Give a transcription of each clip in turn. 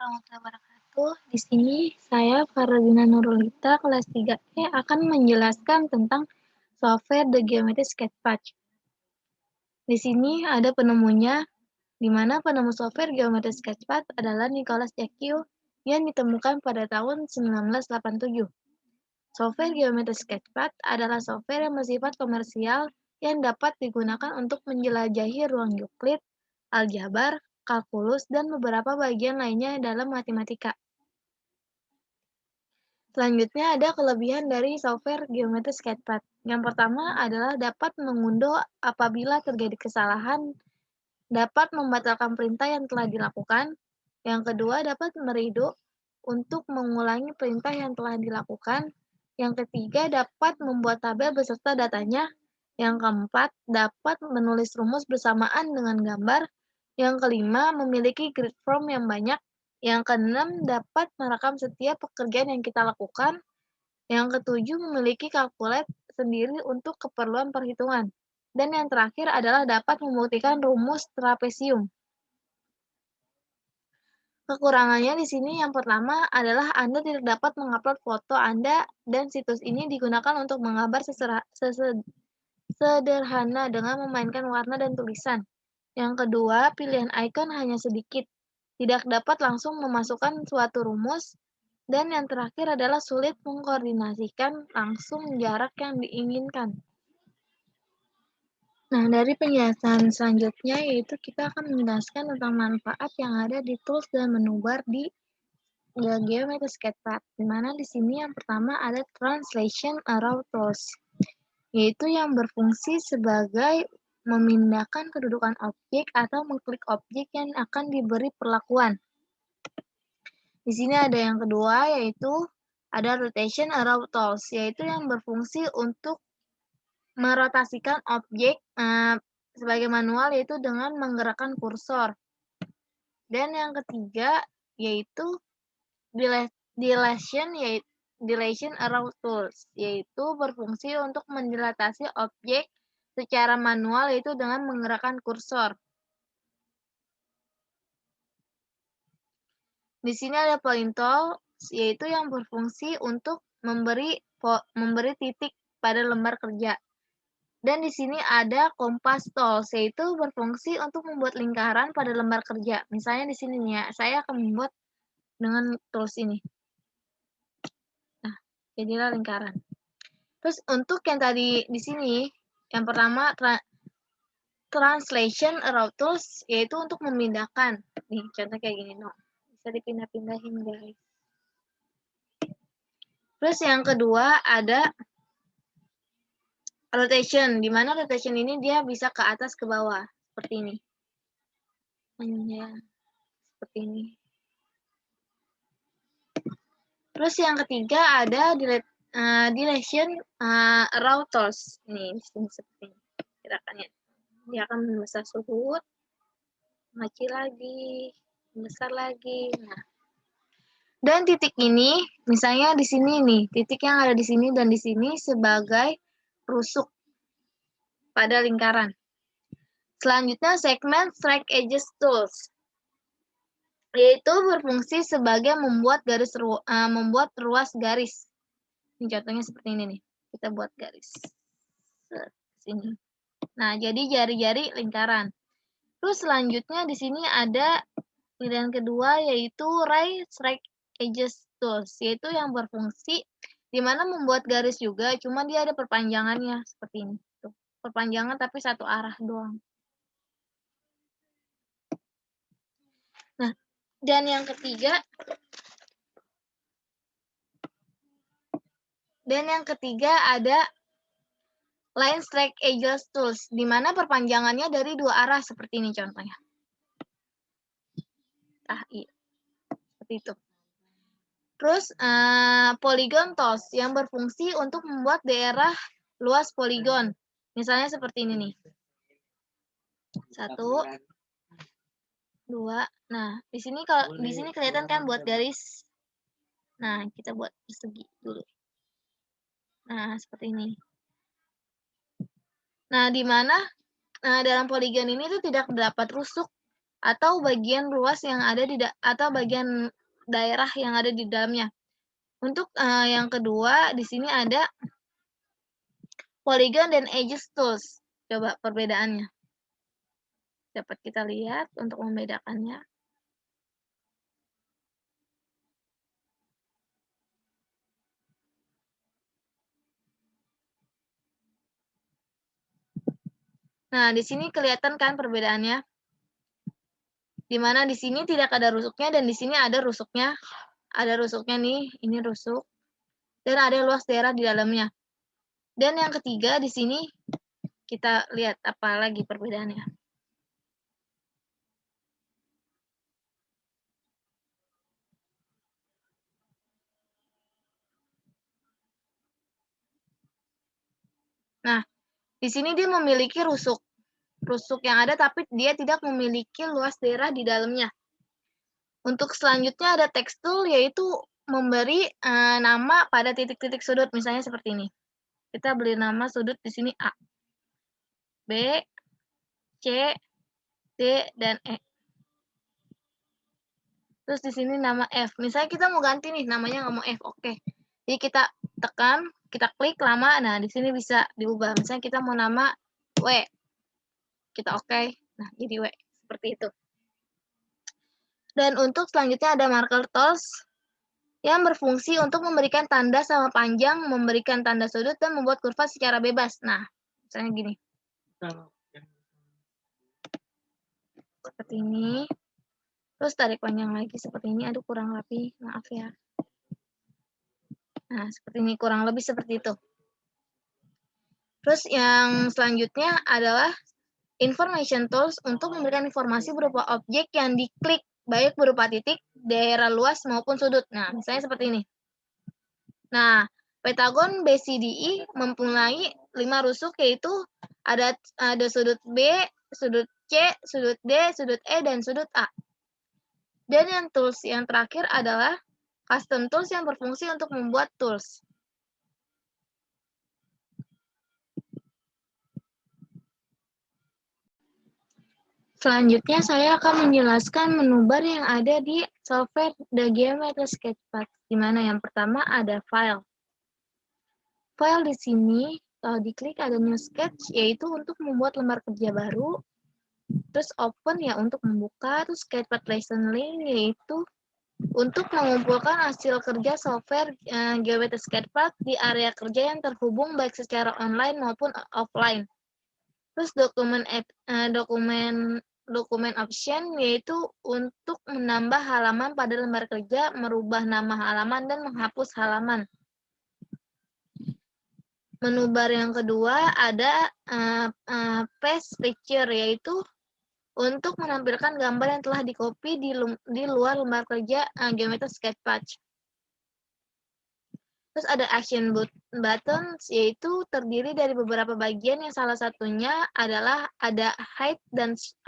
warahmatullahi wabarakatuh. Di sini saya Faradina Nurulita kelas 3E akan menjelaskan tentang software The Geometry Sketchpad. Di sini ada penemunya, di mana penemu software Geometry Sketchpad adalah Nicholas Jacques yang ditemukan pada tahun 1987. Software Geometry Sketchpad adalah software yang bersifat komersial yang dapat digunakan untuk menjelajahi ruang Euclid, aljabar, kalkulus, dan beberapa bagian lainnya dalam matematika. Selanjutnya ada kelebihan dari software Geometry Sketchpad. Yang pertama adalah dapat mengunduh apabila terjadi kesalahan, dapat membatalkan perintah yang telah dilakukan. Yang kedua dapat meredo untuk mengulangi perintah yang telah dilakukan. Yang ketiga dapat membuat tabel beserta datanya. Yang keempat dapat menulis rumus bersamaan dengan gambar. Yang kelima memiliki grid form yang banyak. Yang keenam dapat merekam setiap pekerjaan yang kita lakukan. Yang ketujuh memiliki kalkulat sendiri untuk keperluan perhitungan. Dan yang terakhir adalah dapat membuktikan rumus trapesium. Kekurangannya di sini yang pertama adalah Anda tidak dapat mengupload foto Anda dan situs ini digunakan untuk menggambar sederhana dengan memainkan warna dan tulisan. Yang kedua, pilihan icon hanya sedikit, tidak dapat langsung memasukkan suatu rumus, dan yang terakhir adalah sulit mengkoordinasikan langsung jarak yang diinginkan. Nah, dari penjelasan selanjutnya yaitu kita akan menjelaskan tentang manfaat yang ada di tools dan menu bar di Geometry Sketchpad, di mana di sini yang pertama ada Translation Arrow Tools, yaitu yang berfungsi sebagai memindahkan kedudukan objek atau mengklik objek yang akan diberi perlakuan. Di sini ada yang kedua, yaitu ada Rotation Arrow Tools, yaitu yang berfungsi untuk merotasikan objek sebagai manual, yaitu dengan menggerakkan kursor. Dan yang ketiga, yaitu Dilation Arrow Tools, yaitu berfungsi untuk mendilatasi objek secara manual, yaitu dengan menggerakkan kursor. Di sini ada Point Tools, yaitu yang berfungsi untuk memberi titik pada lembar kerja. Dan di sini ada Compass Tools, yaitu berfungsi untuk membuat lingkaran pada lembar kerja. Misalnya di sini nih ya, saya akan membuat dengan tools ini. Nah, jadilah lingkaran. Terus untuk yang tadi di sini, yang pertama Translation Arrow Tools, yaitu untuk memindahkan. Nih, contoh kayak gini dong. Bisa dipindah-pindahin, guys. Terus yang kedua ada Rotation, di mana rotation ini dia bisa ke atas ke bawah, seperti ini. Ya, seperti ini. Terus yang ketiga ada Dilation Arrow Tools. Ini di sini seperti ini gerakannya. Dia akan membesar surut, mengecil lagi, besar lagi. Nah, dan titik ini, misalnya di sini nih, titik yang ada di sini dan di sini sebagai rusuk pada lingkaran. Selanjutnya segment strike edges tools, yaitu berfungsi sebagai membuat ruas garis. Ini contohnya seperti ini nih. Kita buat garis sini. Nah, jadi jari-jari lingkaran. Terus selanjutnya di sini ada pilihan kedua, yaitu Right Strike Edges Tools, yaitu yang berfungsi di mana membuat garis juga, cuma dia ada perpanjangannya seperti ini. Tuh, perpanjangan tapi satu arah doang. Nah, dan yang ketiga ada Line Strike Edges Tools, di mana perpanjangannya dari dua arah seperti ini contohnya. Iya. Seperti itu. Terus Polygon Tools yang berfungsi untuk membuat daerah luas poligon. Misalnya seperti ini nih. 1, 2. Nah, di sini kelihatan kan buat garis. Nah, kita buat persegi dulu. Nah, seperti ini. Nah, di mana dalam poligon ini tuh tidak terdapat rusuk. atau bagian luas yang ada atau bagian daerah yang ada di dalamnya. Untuk yang kedua, di sini ada polygon dan edges tools. Coba perbedaannya. Dapat kita lihat untuk membedakannya. Nah, di sini kelihatan kan perbedaannya? Di mana di sini tidak ada rusuknya dan di sini ada rusuknya. Ada rusuknya nih, ini rusuk. Dan ada luas daerah di dalamnya. Dan yang ketiga di sini kita lihat apa lagi perbedaannya. Nah, di sini dia memiliki rusuk yang ada tapi dia tidak memiliki luas daerah di dalamnya. Untuk selanjutnya ada text tool, yaitu memberi nama pada titik-titik sudut, misalnya seperti ini. Kita beri nama sudut di sini A, B, C, D, dan E. Terus di sini nama F. Misalnya kita mau ganti nih, namanya nggak mau F, oke. Jadi kita tekan, kita klik lama, nah di sini bisa diubah. Misalnya kita mau nama W, kita oke. Nah, jadi W, seperti itu. Dan untuk selanjutnya ada marker tools yang berfungsi untuk memberikan tanda sama panjang, memberikan tanda sudut, dan membuat kurva secara bebas. Nah, misalnya gini. Seperti ini. Terus tarik panjang lagi seperti ini. Aduh, kurang rapi. Maaf ya. Nah, seperti ini. Kurang lebih seperti itu. Terus yang selanjutnya adalah information tools untuk memberikan informasi berupa objek yang diklik, baik berupa titik, daerah luas, maupun sudut. Nah, misalnya seperti ini. Nah, pentagon BCDE mempunyai 5 rusuk, yaitu ada sudut B, sudut C, sudut D, sudut E, dan sudut A. Dan yang tools yang terakhir adalah custom tools yang berfungsi untuk membuat tools. Selanjutnya saya akan menjelaskan menu bar yang ada di software The Geometry Sketchpad, di mana yang pertama ada file. File di sini, kalau diklik ada new sketch, yaitu untuk membuat lembar kerja baru. Terus open ya untuk membuka, terus Sketchpad lesson link yaitu untuk mengumpulkan hasil kerja software Geometry Sketchpad di area kerja yang terhubung baik secara online maupun offline. Terus dokumen option yaitu untuk menambah halaman pada lembar kerja, merubah nama halaman, dan menghapus halaman. Menu bar yang kedua ada paste picture, yaitu untuk menampilkan gambar yang telah di-copy di luar lembar kerja Geometry Sketchpad. Terus ada action buttons, yaitu terdiri dari beberapa bagian yang salah satunya adalah ada hide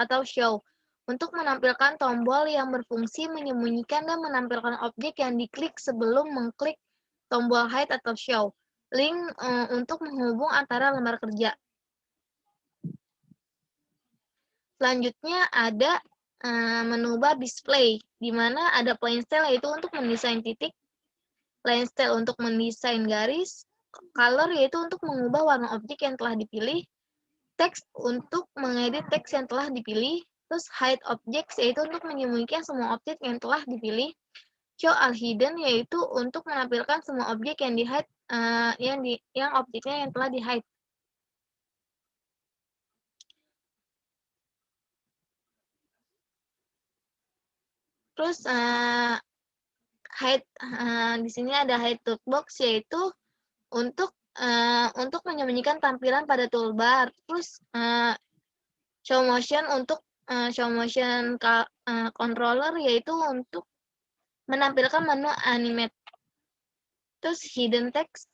atau show, untuk menampilkan tombol yang berfungsi menyembunyikan dan menampilkan objek yang diklik sebelum mengklik tombol hide atau show. Link untuk menghubung antara lembar kerja. Selanjutnya ada menu bar display, di mana ada plain style yaitu untuk mendesain titik, line style untuk mendesain garis, color yaitu untuk mengubah warna objek yang telah dipilih, text untuk mengedit teks yang telah dipilih, terus hide objects yaitu untuk menyembunyikan semua objek yang telah dipilih, show all hidden yaitu untuk menampilkan semua objek yang di-hide yang objeknya yang telah di-hide. Terus hide di sini ada hide toolbox yaitu untuk menyembunyikan tampilan pada toolbar. Terus show motion untuk show motion controller yaitu untuk menampilkan menu animate. Terus hidden text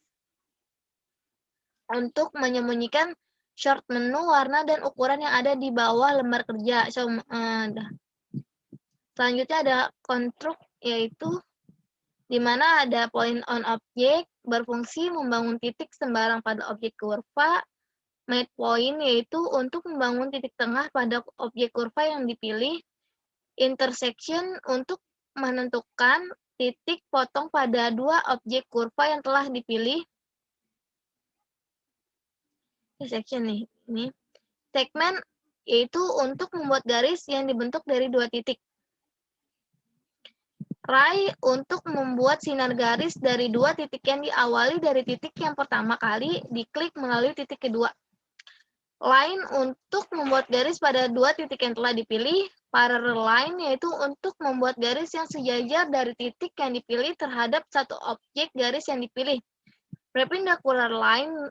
untuk menyembunyikan short menu, warna, dan ukuran yang ada di bawah lembar kerja. Selanjutnya ada construct, yaitu di mana ada point on object, berfungsi membangun titik sembarang pada objek kurva. Made point, yaitu untuk membangun titik tengah pada objek kurva yang dipilih. Intersection untuk menentukan titik potong pada dua objek kurva yang telah dipilih. Intersection nih, ini. Segment yaitu untuk membuat garis yang dibentuk dari dua titik. Ray untuk membuat sinar garis dari dua titik yang diawali dari titik yang pertama kali diklik melalui titik kedua. Line untuk membuat garis pada dua titik yang telah dipilih. Parallel line yaitu untuk membuat garis yang sejajar dari titik yang dipilih terhadap satu objek garis yang dipilih. Perpendicular line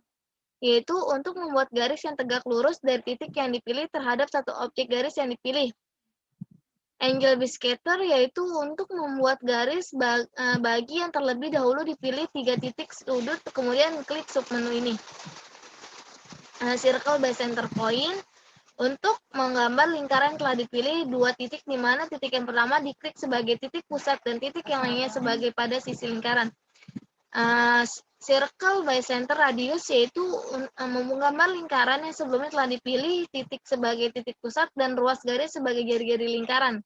yaitu untuk membuat garis yang tegak lurus dari titik yang dipilih terhadap satu objek garis yang dipilih. Angle bisector yaitu untuk membuat garis bagi yang terlebih dahulu dipilih 3 titik sudut, kemudian klik submenu ini. Circle by center point untuk menggambar lingkaran yang telah dipilih 2 titik, di mana titik yang pertama diklik sebagai titik pusat dan titik yang lainnya sebagai pada sisi lingkaran. Circle by center radius yaitu menggambar lingkaran yang sebelumnya telah dipilih titik sebagai titik pusat dan ruas garis sebagai jari-jari lingkaran.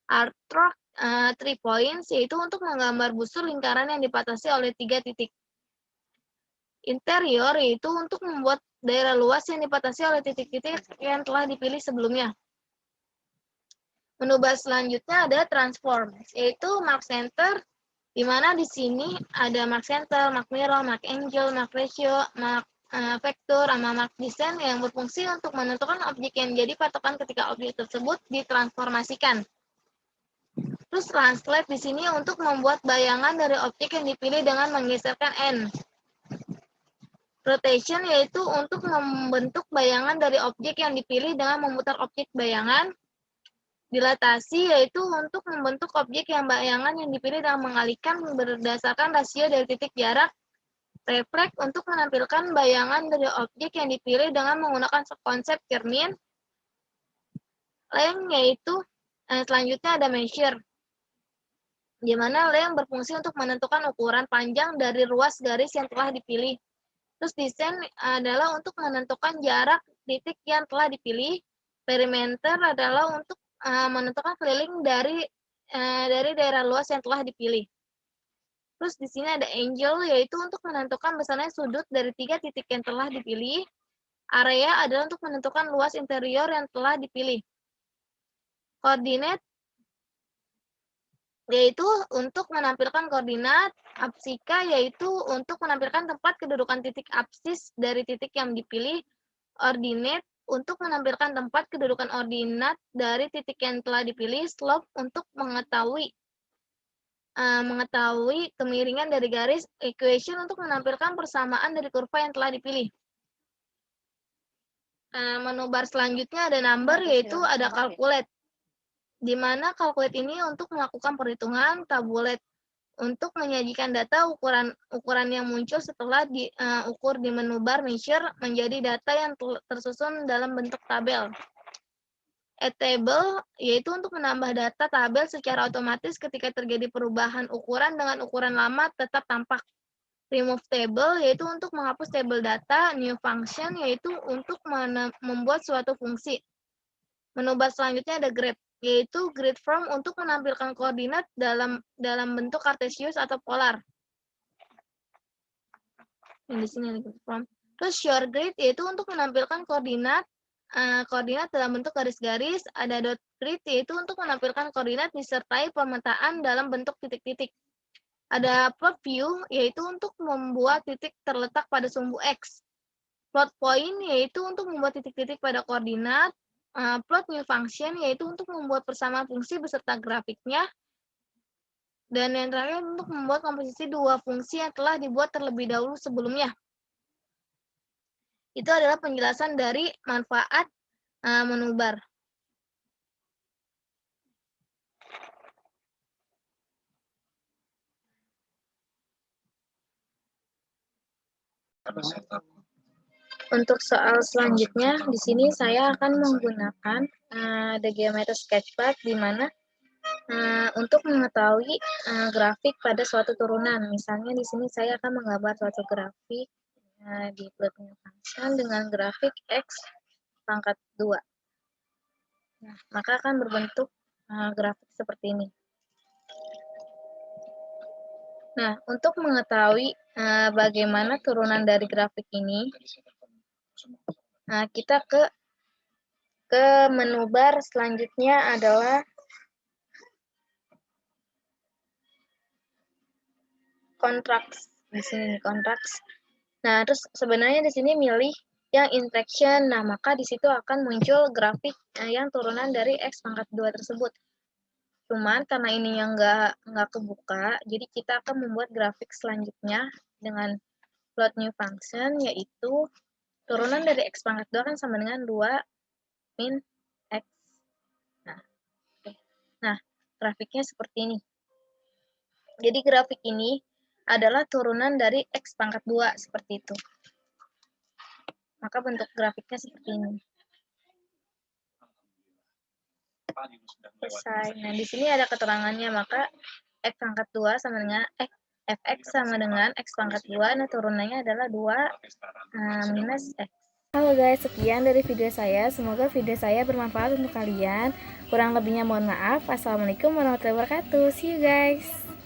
Arctrock 3 points yaitu untuk menggambar busur lingkaran yang dibatasi oleh 3 titik. Interior yaitu untuk membuat daerah luas yang dibatasi oleh titik-titik yang telah dipilih sebelumnya. Menu bar selanjutnya ada transform, yaitu mark center, di mana di sini ada mark center, mark mirror, mark angle, mark ratio, mark vektor, sama mark descent yang berfungsi untuk menentukan objek yang jadi patokan ketika objek tersebut ditransformasikan. Terus translate di sini untuk membuat bayangan dari objek yang dipilih dengan menggeserkan N. Rotation yaitu untuk membentuk bayangan dari objek yang dipilih dengan memutar objek bayangan. Dilatasi yaitu untuk membentuk objek yang bayangan yang dipilih dengan mengalihkan berdasarkan rasio dari titik jarak. Reflect untuk menampilkan bayangan dari objek yang dipilih dengan menggunakan konsep cermin. Length yaitu selanjutnya ada measure, di mana length berfungsi untuk menentukan ukuran panjang dari ruas garis yang telah dipilih. Terus descent adalah untuk menentukan jarak titik yang telah dipilih. Perimeter adalah untuk menentukan keliling dari daerah luas yang telah dipilih. Terus di sini ada angle yaitu untuk menentukan besarnya sudut dari 3 titik yang telah dipilih. Area adalah untuk menentukan luas interior yang telah dipilih. Koordinat yaitu untuk menampilkan koordinat. Apsika yaitu untuk menampilkan tempat kedudukan titik apsis dari titik yang dipilih. Ordinate untuk menampilkan tempat kedudukan ordinat dari titik yang telah dipilih. Slope untuk mengetahui kemiringan dari garis. Equation untuk menampilkan persamaan dari kurva yang telah dipilih. Menu bar selanjutnya ada number, yaitu ada calculate, di mana calculate ini untuk melakukan perhitungan. Tabulate untuk menyajikan data ukuran yang muncul setelah diukur di menu bar measure menjadi data yang tersusun dalam bentuk tabel. Add table yaitu untuk menambah data tabel secara otomatis ketika terjadi perubahan ukuran dengan ukuran lama tetap tampak. Remove table yaitu untuk menghapus tabel data. New function yaitu untuk membuat suatu fungsi. Menu bar selanjutnya ada graph, yaitu grid form untuk menampilkan koordinat dalam bentuk kartesius atau polar. Yang di sini ada grid form. Terus short grid yaitu untuk menampilkan koordinat dalam bentuk garis-garis. Ada dot grid yaitu untuk menampilkan koordinat disertai pemetaan dalam bentuk titik-titik. Ada plot view yaitu untuk membuat titik terletak pada sumbu X. Plot point yaitu untuk membuat titik-titik pada koordinat. Plot new function yaitu untuk membuat persamaan fungsi beserta grafiknya. Dan yang terakhir untuk membuat komposisi dua fungsi yang telah dibuat terlebih dahulu sebelumnya. Itu adalah penjelasan dari manfaat menu bar. Untuk soal selanjutnya, di sini saya akan menggunakan The Geometry Sketchpad, di mana untuk mengetahui grafik pada suatu turunan. Misalnya di sini saya akan menggambar suatu grafik di plotnya function dengan grafik X pangkat 2. Nah, maka akan berbentuk grafik seperti ini. Nah, untuk mengetahui bagaimana turunan dari grafik ini, kita ke menu bar selanjutnya adalah contracts. Di sini contracts. Nah, terus sebenarnya di sini milih yang interaction. Nah, maka di situ akan muncul grafik yang turunan dari X pangkat 2 tersebut. Cuman karena ini yang nggak kebuka, jadi kita akan membuat grafik selanjutnya dengan plot new function, yaitu turunan dari X pangkat 2 kan sama dengan 2 min X. Nah, nah grafiknya seperti ini. Jadi grafik ini adalah turunan dari X pangkat 2, seperti itu. Maka bentuk grafiknya seperti ini. Selesai. Nah, di sini ada keterangannya, maka X pangkat 2 sama dengan fx sama dengan X pangkat 2, nah turunannya adalah 2 minus X. Halo guys, sekian dari video saya. Semoga video saya bermanfaat untuk kalian. Kurang lebihnya mohon maaf. Assalamualaikum warahmatullahi wabarakatuh. See you guys.